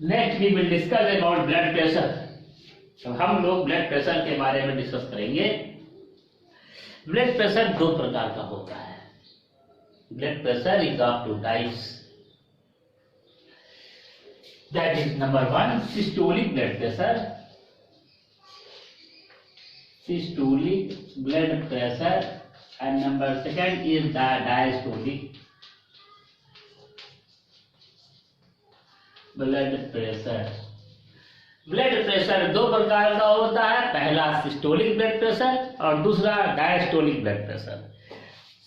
Next we will discuss about blood pressure. तो हम लोग ब्लड प्रेशर के बारे में डिस्कस करेंगे। ब्लड प्रेशर दो प्रकार का होता है। Blood pressure is of two types. That is number 1 systolic blood pressure. Systolic blood pressure and number 2 is the diastolic blood pressure. Blood pressure दो प्रकार का होता है, पहला सिस्टोलिक ब्लड प्रेशर और दूसरा diastolic blood pressure.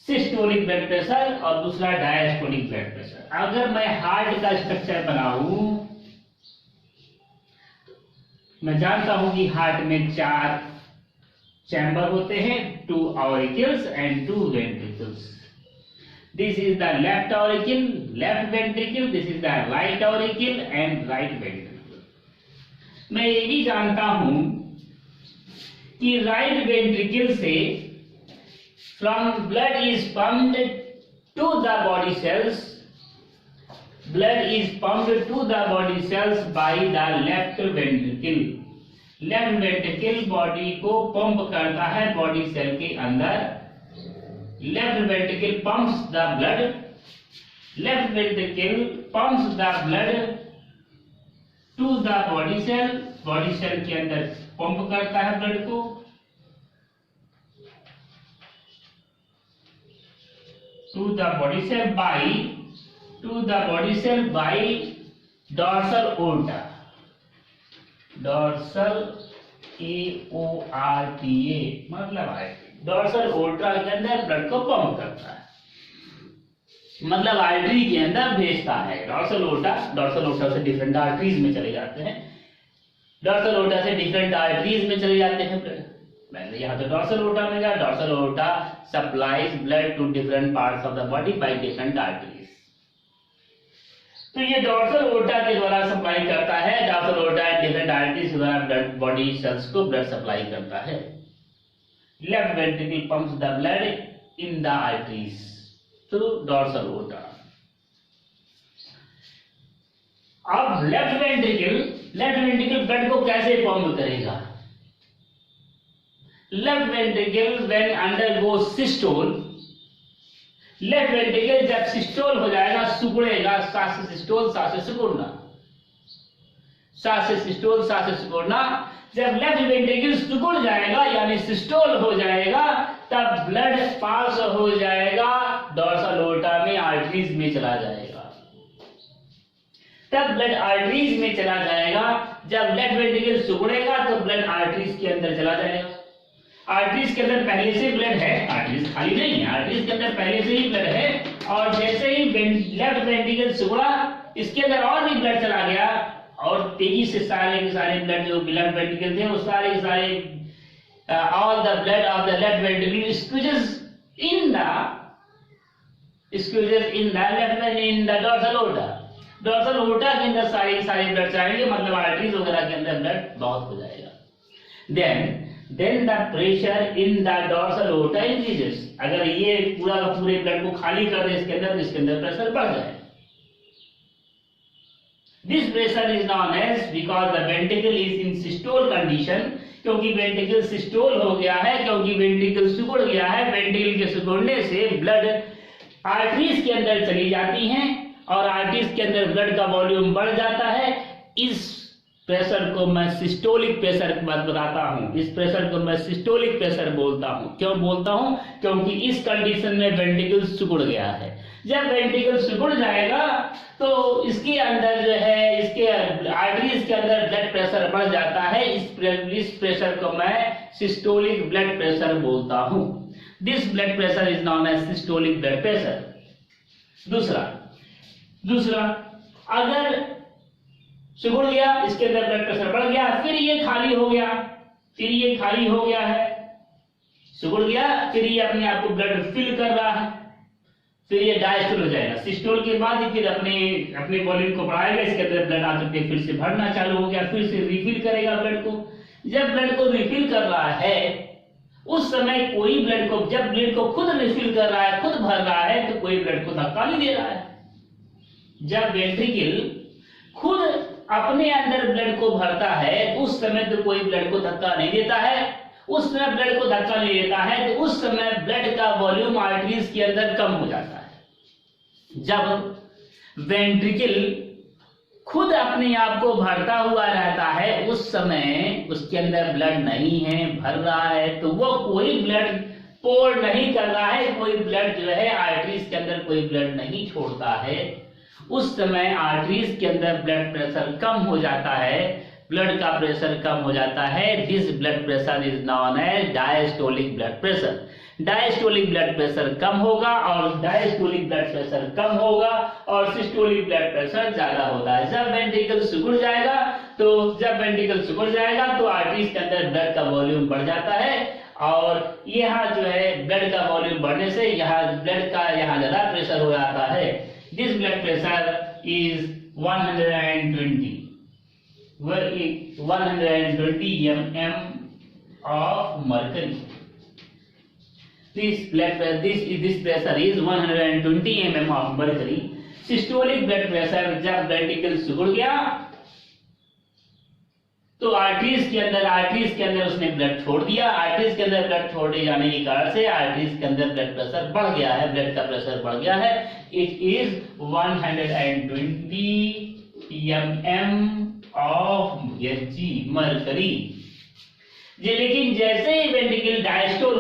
Systolic blood pressure और दूसरा डायस्टोलिक ब्लड प्रेशर। अगर मैं हार्ट का स्ट्रक्चर बनाऊं, मैं जानता हूं कि हार्ट में 4 चैम्बर होते हैं, 2 auricles and 2 ventricles. This is the left auricle, left ventricle. This is the right auricle and right ventricle. मैं ये भी जानता हूं कि right ventricle से from blood is pumped to the body cells. Blood is pumped to the body cells by the left ventricle. Left ventricle body को pump करता है बॉडी सेल के अंदर। Left ventricle pumps the blood. Left ventricle pumps the blood to the body cell. Body cell के अंदर pump करता है blood को। To the body cell by dorsal aorta. Dorsal aorta मतलब है डॉर्सल ओर्टा के अंदर ब्लड को पंप करता है, मतलब आर्टरी के अंदर भेजता है। डॉर्सल ओर्टा से डिफरेंट आर्टरीज में चले जाते हैं। डॉर्सल ओर्टा से डिफरेंट आर्टरीज में चले जाते हैं ब्लड। पहले यहाँ तो डॉर्सल ओर्टा में गया। Dorsal aorta supplies blood to different parts of the body by different arteries. तो ये डॉर्सल ओर्टा के द्वारा सप्लाई करता है। डॉर्सल ओर्टा डिफरेंट आर्टरीज के द्वारा ब्लड बॉडी सेल्स को ब्लड सप्लाई करता है। Left ventricle pumps the blood in the arteries through dorsal aorta. अब लेफ्ट वेंट्रिकल ब्लड को कैसे पंप करेगा? Left ventricle when undergo systole, left ventricle जब सिस्टोल हो जाएगा, सिकुड़ेगा, सांस से सिस्टोल, सांस से सिकुड़ना, सांस से सिस्टोल, सांस से सिकुड़ना। जब लेफ्ट वेंट्रिकल सिकुड़ जाएगा यानी सिस्टोल हो जाएगा, तब ब्लड पास हो जाएगा डॉर्सल ओर्टा में, आर्टरीज में चला जाएगा। तब ब्लड आर्टरीज में चला जाएगा। जब लेफ्ट वेंट्रिकल सिकुड़ेगा तो ब्लड आर्टरीज के अंदर चला जाएगा। आर्टरीज के अंदर पहले से ब्लड है, आर्टरीज खाली नहीं है, आर्टरीज के अंदर पहले से ही ब्लड है। और जैसे ही लेफ्ट वेंट्रिकल सिकुड़ा, इसके अंदर और भी ब्लड चला गया और तेजी से सारे के सारे ब्लड जो ब्लड वेंट्रिकल थे वो सारे के सारे all the blood of the left ventricle squeezes in the dorsal aorta. Dorsal aorta के अंदर सारे ब्लड जाएंगे, मतलब आर्टरीज वगैरह के अंदर ब्लड बहुत हो जाएगा। then the pressure in the dorsal aorta increases. अगर ये पूरा पूरे ब्लड को खाली कर दे इसके अंदर, इसके अंदर प्रेशर बढ़ जाए। This pressure is known as because the ventricle is in systole condition, क्योंकि वेंट्रिकल सिस्टोल हो गया है, क्योंकि वेंट्रिकल सिकुड़ गया है। वेंट्रिकल के सिकुड़ने से ब्लड आर्टरीज के अंदर चली जाती हैं और आर्टरीज के अंदर ब्लड का वॉल्यूम बढ़ जाता है। इस प्रेशर को मैं सिस्टोलिक प्रेशर बताता हूं। इस प्रेशर को मैं सिस्टोलिक प्रेशर बोलता हूं। क्यों बोलता हूं? क्योंकि इस कंडीशन में वेंट्रिकल सिकुड़ गया है। जब वेंट्रिकल सिकुड़ जाएगा तो इसके अंदर जो है, इसके आर्टरीज के अंदर ब्लड प्रेशर बढ़ जाता है। इस प्रेशर को मैं सिस्टोलिक ब्लड प्रेशर बोलता हूं। This blood pressure is known as systolic blood pressure. दूसरा अगर सिकुड़ गया, इसके अंदर ब्लड प्रेशर बढ़ गया, फिर ये खाली हो गया, है, सिकुड़ गया, फिर ये अपने आप को ब्लड फिल कर रहा है, फिर ये डायस्टोल हो जाएगा। सिस्टोल के बाद फिर अपने वॉल्यूम को बढ़ाएगा, इसके अंदर ब्लड आकर फिर से भरना चालू हो गया, फिर से रिफिल करेगा ब्लड को। जब ब्लड को रिफिल कर रहा है उस समय कोई ब्लड को, जब ब्लड को खुद रिफिल कर रहा है, खुद भर रहा है, तो कोई ब्लड को धक्का नहीं दे रहा है। जब वेंट्रिकल खुद अपने अंदर ब्लड को भरता है उस समय तो कोई ब्लड को धक्का नहीं देता है, उस समय ब्लड को धक्का नहीं देता है तो उस समय ब्लड का वॉल्यूम आर्टरीज के अंदर कम हो जाता है। जब वेंट्रिकल खुद अपने आप को भरता हुआ रहता है उस समय उसके अंदर ब्लड नहीं है, भर रहा है, तो वो कोई ब्लड पोर नहीं कर रहा है, कोई ब्लड जो है आर्टरीज के अंदर कोई ब्लड नहीं छोड़ता है। उस समय आर्टरीज के अंदर ब्लड प्रेशर कम हो जाता है, ब्लड का प्रेशर कम हो जाता है। This blood pressure is known as diastolic blood pressure. Diastolic blood pressure कम होगा और डायस्टोलिक ब्लड प्रेशर कम होगा और सिस्टोलिक ब्लड प्रेशर ज्यादा होता है। जब वेंट्रिकल सिकुड़ जाएगा तो आर्टरीज के अंदर ब्लड का वॉल्यूम बढ़ जाता है और यहाँ जो है ब्लड का वॉल्यूम बढ़ने से यहाँ ब्लड का यहाँ ज्यादा प्रेशर हो जाता है। This blood pressure is 120 mm of mercury. This pressure is 120 mm of mercury. Systolic blood pressure जब वेंट्रिकल सिकुड़ गया तो आर्टरीज के अंदर उसने ब्लड छोड़ दिया। आर्टरीज के अंदर ब्लड छोड़े जाने के कारण से आर्टरीज के अंदर ब्लड प्रेशर बढ़ गया है, ब्लड का प्रेशर बढ़ गया है। It is 120 mm of mercury. लेकिन जैसे ही वेंट्रिकल डायस्टोल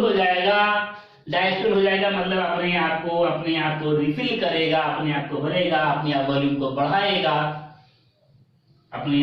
हो जाएगा मतलब अपने आप को रिफिल करेगा, अपने आप को भरेगा, अपने आप वॉल्यूम को बढ़ाएगा, अपने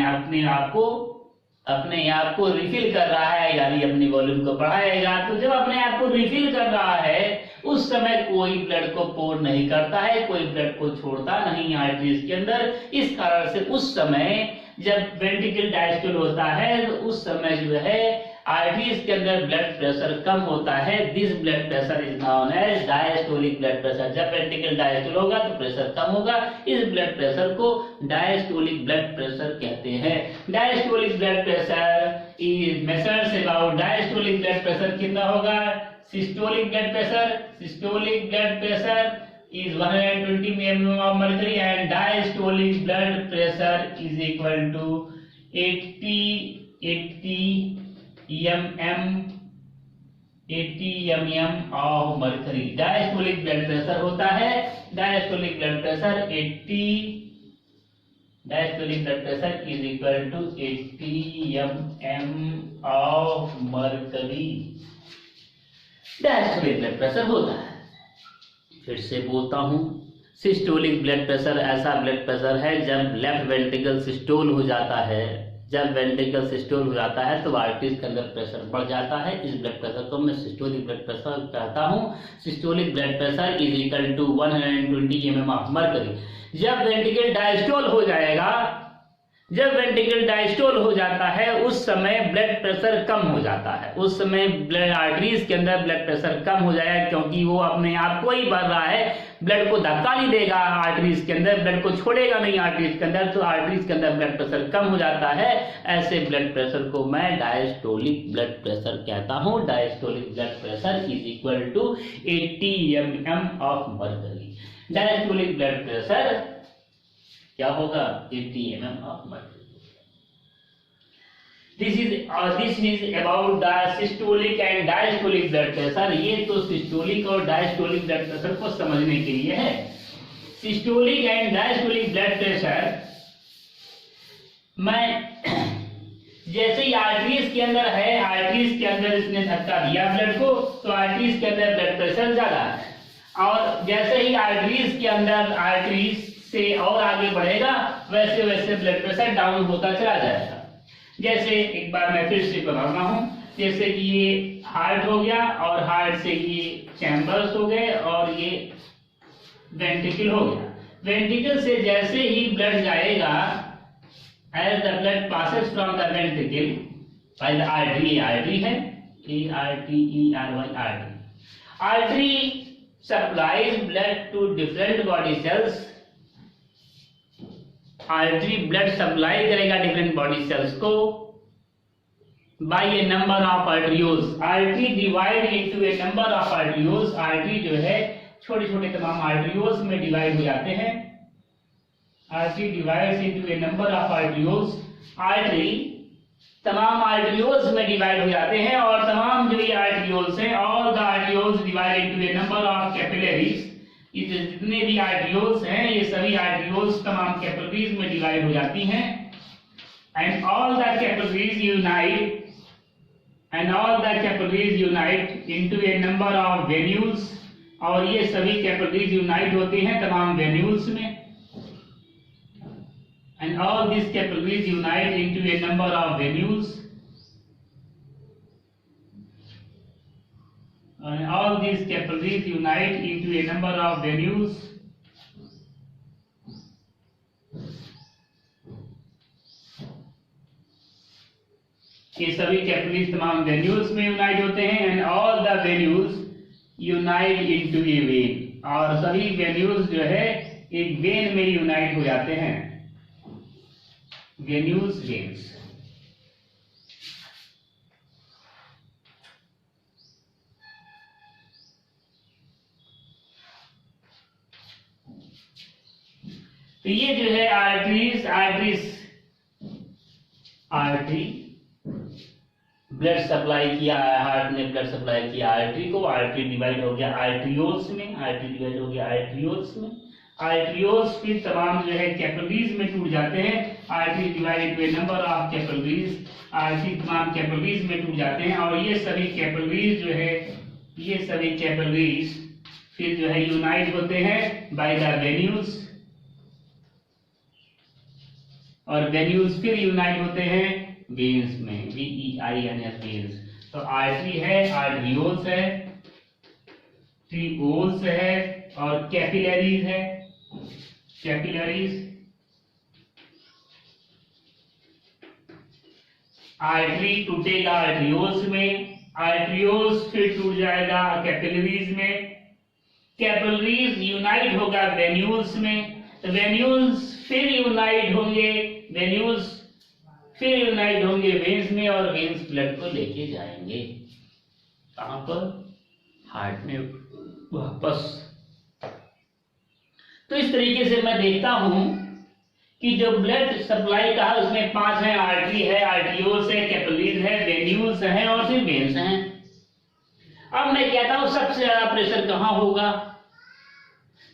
आप को रिफिल कर रहा है यानी अपनी वॉल्यूम को बढ़ाएगा। तो जब अपने आप को रिफिल कर रहा है उस समय कोई ब्लड को पोर नहीं करता है, कोई ब्लड को छोड़ता नहीं आर्टरीज के अंदर। इस कारण से उस समय जब वेंट्रिकल डायस्टोल होता है तो उस समय जो है आर्टरीज के अंदर ब्लड प्रेशर कम होता है। This blood pressure is known as diastolic blood pressure. जब वेंट्रिकल डायस्टोल होगा तो प्रेशर कम होगा, इस ब्लड प्रेशर को डायस्टोलिक ब्लड प्रेशर कहते हैं। Diastolic blood pressure is measures about diastolic blood pressure कितना होगा, systolic blood pressure is 120 mm of mercury and diastolic blood pressure is equal to 80 mm of mercury। Diastolic blood pressure होता है, diastolic blood pressure is equal to 80 mm of mercury। Diastolic blood pressure होता है। फिर से बोलता हूँ, systolic blood pressure ऐसा blood pressure है जब लेफ्ट वेंट्रिकल सिस्टोल हो जाता है। जब वेंट्रिकल सिस्टोल हो जाता है तो आर्टरीज के अंदर प्रेशर बढ़ जाता है। इस ब्लड प्रेशर को मैं सिस्टोलिक ब्लड प्रेशर कहता हूँ। Systolic blood pressure is equal to 120 mm of mercury. जब वेंट्रिकल डायस्टोल हो जाता है उस समय ब्लड प्रेशर कम हो जाता है। उस समय ब्लड आर्टरीज के अंदर ब्लड प्रेशर कम हो जाएगा क्योंकि वो अपने आप को ही भर रहा है, ब्लड को धक्का नहीं देगा आर्टरीज के अंदर, ब्लड को छोड़ेगा नहीं आर्टरीज के अंदर, तो आर्टरीज के अंदर ब्लड प्रेशर कम हो जाता है। ऐसे ब्लड प्रेशर को मैं डायस्टोलिक ब्लड प्रेशर कहता हूँ। Diastolic blood pressure is equal to 80 mm of mercury. Diastolic blood pressure क्या होगा, 80 mm of mercury. This is about the systolic and diastolic blood pressure। ये तो सिस्टोलिक और डायस्टोलिक ब्लड प्रेशर को समझने के लिए है। Systolic and diastolic blood pressure मैं जैसे ही आर्टरीज के अंदर है, आर्टरीज के अंदर इसने धक्का दिया ब्लड को तो आर्टरीज के अंदर ब्लड प्रेशर ज्यादा है, और जैसे ही आर्टरीज के अंदर आर्टरीज से और आगे बढ़ेगा वैसे वैसे ब्लड प्रेशर डाउन होता चला जाएगा। जैसे एक बार मैं फिर से बता रहा हूँ, जैसे कि ये हार्ट हो गया और हार्ट से ये चैम्बर्स हो गए और ये वेंट्रिकल हो गया। वेंट्रिकल से जैसे ही ब्लड जाएगा, as the blood passes from the ventricle by the artery, artery है ARTERY, artery supplies blood to different body cells. Artery blood supply करेगा डिफरेंट बॉडी सेल्स को by a number of arterioles. Artery divide into a number of arterioles. Artery जो है छोटे छोटे तमाम आर्टरियोज में divide हो जाते हैं। Artery divides into a number of arterioles. Artery तमाम आर्टरियोल्स में डिवाइड हो जाते हैं और तमाम जो ये आर्टरियोल्स हैं, all the arterioles divide into a number of capillaries. ये जितने भी आर्टरियोल्स हैं ये सभी आर्टरियोल्स तमाम कैपिलरीज में डिवाइड हो जाती हैं। And all the capillaries unite into a number of venules. और ये सभी कैपिलरीज यूनाइट होते हैं तमाम वेन्यूल्स में। And all these capillaries unite into a number of venules. And all these capillaries unite into a number of venules. ये सभी capillaries तमाम वेन्यूल्स में यूनाइट होते हैं। And all the venules unite into A when. और सभी venules जो है एक वेन में यूनाइट हो जाते हैं। Venules veins. तो ये जो है आर्टरी ब्लड सप्लाई किया, हार्ट ने ब्लड सप्लाई किया आर्टरी को। आर्टरी डिवाइड हो गया आर्टरियोल्स में, आर्टरी डिवाइड हो गया आर्टरियोल्स में। आर्टरियोल्स फिर तमाम जो है कैपिलरीज में टूट जाते हैं। Artery divided by number of capillaries. Artery तमाम कैपिलरीज में टूट जाते हैं और ये सभी कैपिलरीज जो है, ये सभी कैपिलरीज फिर जो है यूनाइट होते हैं बाय द वेन्यूल्स। और वेन्यूल्स फिर यूनाइट होते हैं वेन्स में, VEINS वेन्स। तो आर्टरी है, आर्टरियोल्स है, ट्रिओल्स है और कैपिलरीज है। कैपिलरीज आर्टरी टूटेगा आर्टरियोल्स में, आर्टरियोल्स फिर टूट जाएगा कैपिलरीज में, कैपिलरीज यूनाइट होगा वेन्यूल्स में, वेन्यूल्स फिर यूनाइट होंगे, वेन्यूल्स फिर यूनाइट होंगे वेन्स में और वेन्स ब्लड को लेके जाएंगे कहां पर? हार्ट में वापस। तो इस तरीके से मैं देखता हूं कि जो ब्लड सप्लाई का है उसमें 5 है, आर्टरी है, आर्टरियोल्स है, कैपिलरीज है, वेन्यूल्स हैं और फिर वेन्स हैं। अब मैं कहता हूं सबसे ज्यादा प्रेशर कहां होगा?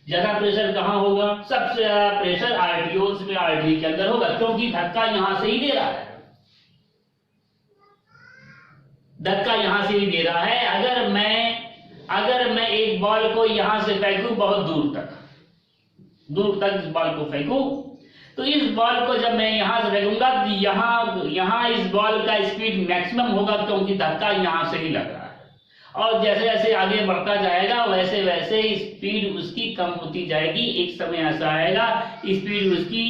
ज्यादा प्रेशर कहां होगा? सबसे ज्यादा प्रेशर आर्टरियोल्स में, आर्टरी के अंदर होगा, क्योंकि धक्का यहां से ही दे रहा है। धक्का यहां से ही दे रहा है। अगर मैं एक बॉल को यहां से फेंकूं बहुत दूर तक इस बॉल को फेंकूं, तो इस बॉल को जब मैं यहां से फेंकूंगा तो यहां इस बॉल का स्पीड मैक्सिमम होगा, क्योंकि धक्का यहां से ही लग रहा है। और जैसे जैसे आगे बढ़ता जाएगा वैसे वैसे स्पीड उसकी कम होती जाएगी। एक समय ऐसा आएगा स्पीड उसकी